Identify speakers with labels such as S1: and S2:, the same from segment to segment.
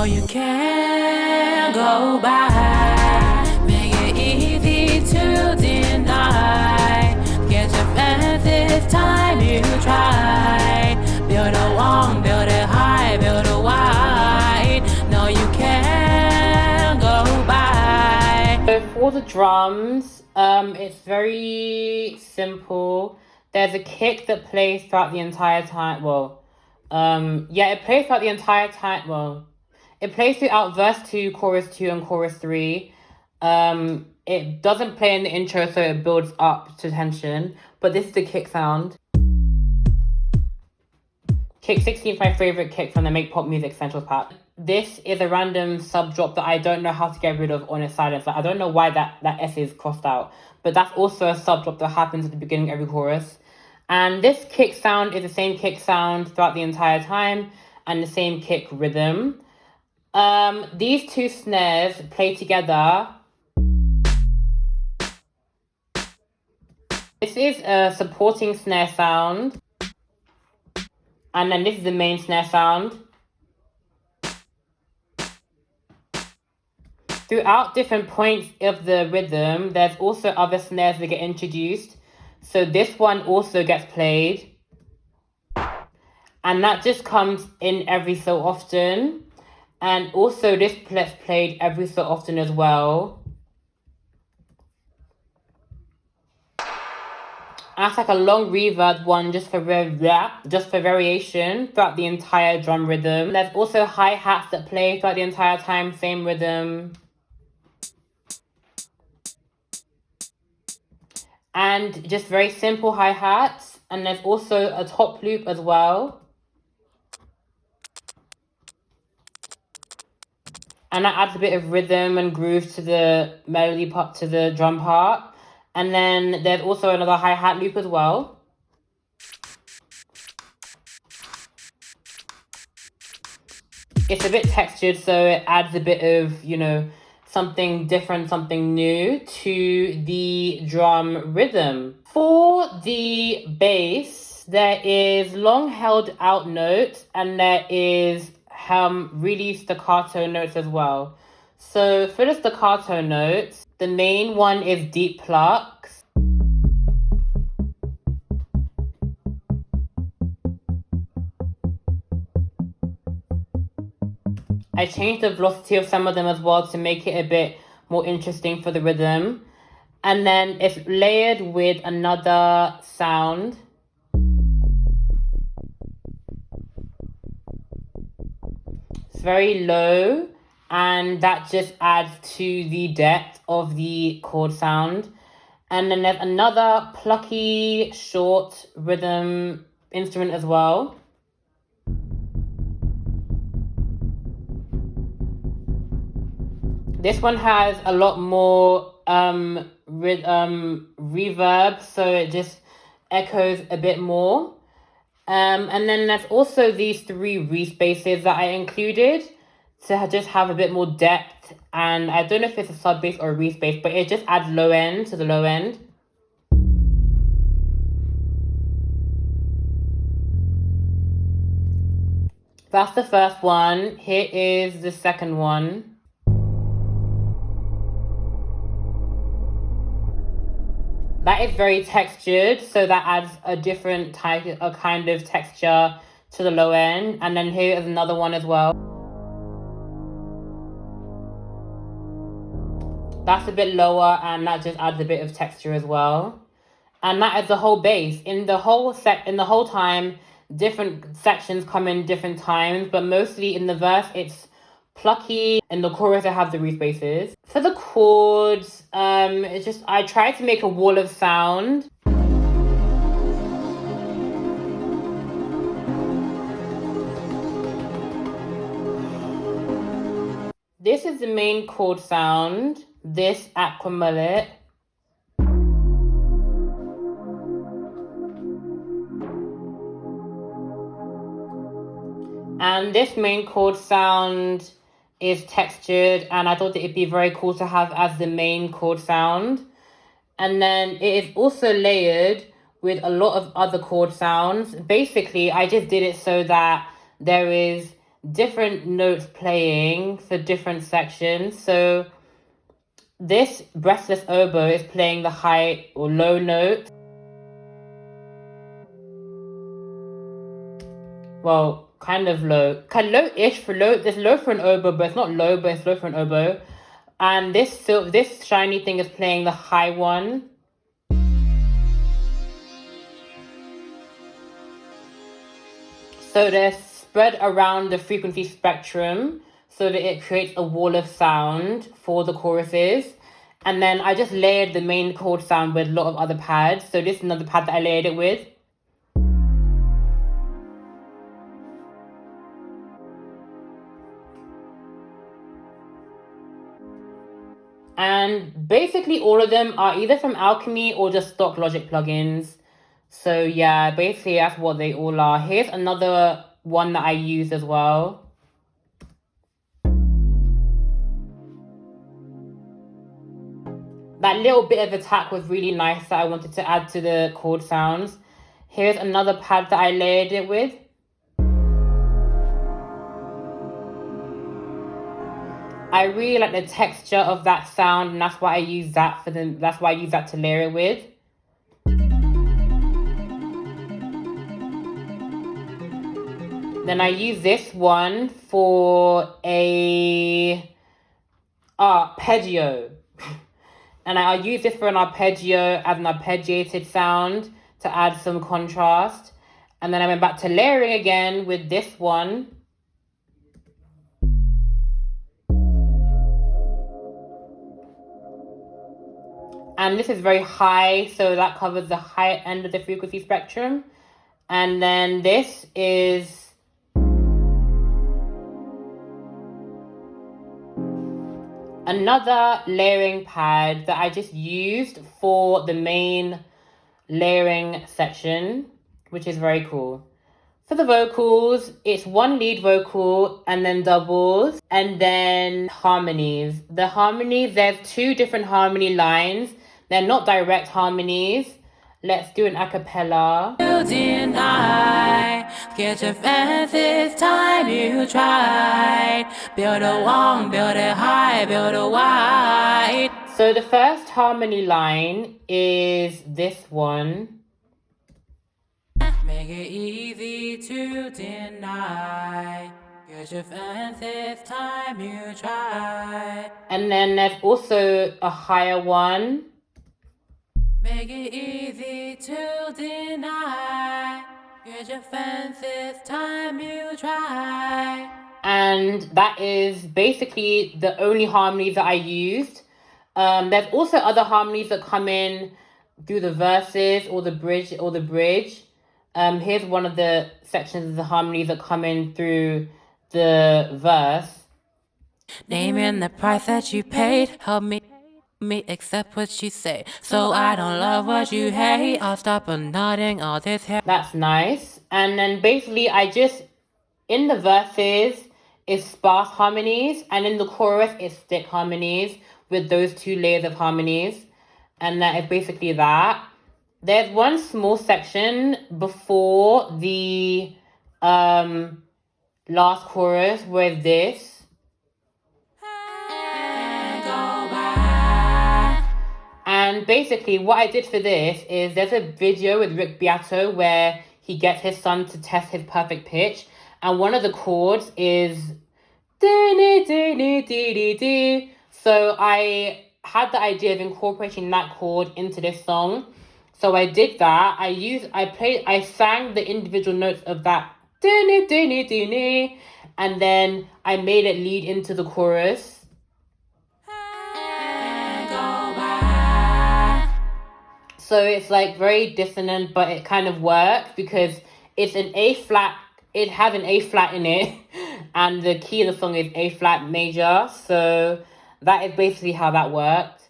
S1: No, you can't go by. Make it easy to deny. Get your fans this time you try. Build a wall, build it high, build it wide. No, you can't go by.
S2: So for the drums, it's very simple. There's a kick that plays throughout the entire time. It plays throughout the entire time. It plays throughout verse 2, chorus 2, and chorus 3. It doesn't play in the intro, so it builds up to tension. But this is the kick sound. Kick 16 is my favorite kick from the Make Pop Music Essentials pack. This is a random sub drop that I don't know how to get rid of on its silence. Like, I don't know why that S is crossed out. But that's also a sub drop that happens at the beginning of every chorus. And this kick sound is the same kick sound throughout the entire time and the same kick rhythm. These two snares play together. This is a supporting snare sound. And then this is the main snare sound. Throughout different points of the rhythm, there's also other snares that get introduced. So this one also gets played. And that just comes in every so often. And also this gets played every so often as well. That's like a long reverb one just for variation throughout the entire drum rhythm. There's also hi-hats that play throughout the entire time, same rhythm. And just very simple hi-hats. And there's also a top loop as well. And that adds a bit of rhythm and groove to the melody part, to the drum part. And then there's also another hi-hat loop as well. It's a bit textured, so it adds a bit of, something different, something new to the drum rhythm. For the bass, there is long held out notes and there is really staccato notes as well. So for the staccato notes, the main one is deep plucks. I changed the velocity of some of them as well to make it a bit more interesting for the rhythm. And then it's layered with another sound. It's very low, and that just adds to the depth of the chord sound. And then there's another plucky, short rhythm instrument as well. This one has a lot more reverb, so it just echoes a bit more. And then there's also these 3 respaces that I included to just have a bit more depth. And I don't know if it's a sub bass or a respace, but it just adds low end to the low end. That's the first one. Here is the second one. That is very textured, so that adds a different type, a kind of texture to the low end. And then here is another one as well. That's a bit lower, and that just adds a bit of texture as well. And that is the whole bass. In the whole time, different sections come in different times, but mostly in the verse, it's plucky. In the chorus, I have the respaces. For the chords, I tried to make a wall of sound. This is the main chord sound. This aquamullet. And this main chord sound is textured, and I thought that it'd be very cool to have as the main chord sound. And then it is also layered with a lot of other chord sounds. Basically, I just did it so that there is different notes playing for different sections. So this breathless oboe is playing the high or low notes. Well, kind of low. Kind of low-ish for low. There's low for an oboe, but it's not low, but it's low for an oboe. And this shiny thing is playing the high one. So they're spread around the frequency spectrum so that it creates a wall of sound for the choruses. And then I just layered the main chord sound with a lot of other pads. So this is another pad that I layered it with. And basically all of them are either from Alchemy or just stock Logic plugins. So yeah, basically that's what they all are. Here's another one that I use as well. That little bit of attack was really nice that I wanted to add to the chord sounds. Here's another pad that I layered it with. I really like the texture of that sound, and that's why I use that that's why I use that to layer it with. Then I use this one for a arpeggio. And I use this for an arpeggio as an arpeggiated sound to add some contrast. And then I went back to layering again with this one. And this is very high, so that covers the high end of the frequency spectrum. And then this is another layering pad that I just used for the main layering section, which is very cool. For the vocals, it's one lead vocal and then doubles and then harmonies. The harmonies, there's two different harmony lines. They're not direct harmonies. Let's do an a cappella.
S1: You deny, get your fence this time you tried. Build a wall, build it high, build it wide.
S2: So the first harmony line is this one.
S1: Make it easy to deny. Get your fence this time you tried.
S2: And then there's also a higher one.
S1: Make it easy to deny. Get your fence this time you try.
S2: And that is basically the only harmonies that I used. There's also other harmonies that come in through the verses or the bridge. Here's one of the sections of the harmonies that come in through the verse.
S1: Naming the price that you paid, help me accept what you say. So I don't love what you hate. I'll stop nodding all this hair.
S2: That's nice. And then basically in the verses is sparse harmonies, and in the chorus is thick harmonies with those two layers of harmonies. And that is basically that. There's one small section before the last chorus where this. And basically what I did for this is there's a video with Rick Beato where he gets his son to test his perfect pitch. And one of the chords is dee-dee-dee-dee-dee-dee. So I had the idea of incorporating that chord into this song. So I did that. I sang the individual notes of that dee-dee-dee-dee-dee, and then I made it lead into the chorus. So it's like very dissonant, but it kind of works because it's an A flat. It has an A flat in it, and the key of the song is A flat major. So that is basically how that worked.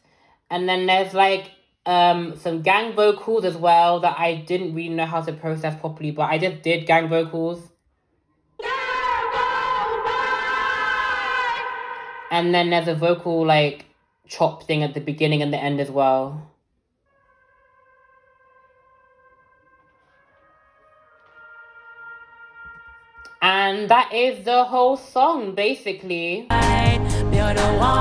S2: And then there's like some gang vocals as well that I didn't really know how to process properly, but I just did gang vocals. And then there's a vocal like chop thing at the beginning and the end as well. And that is the whole song, basically.
S1: Build a wall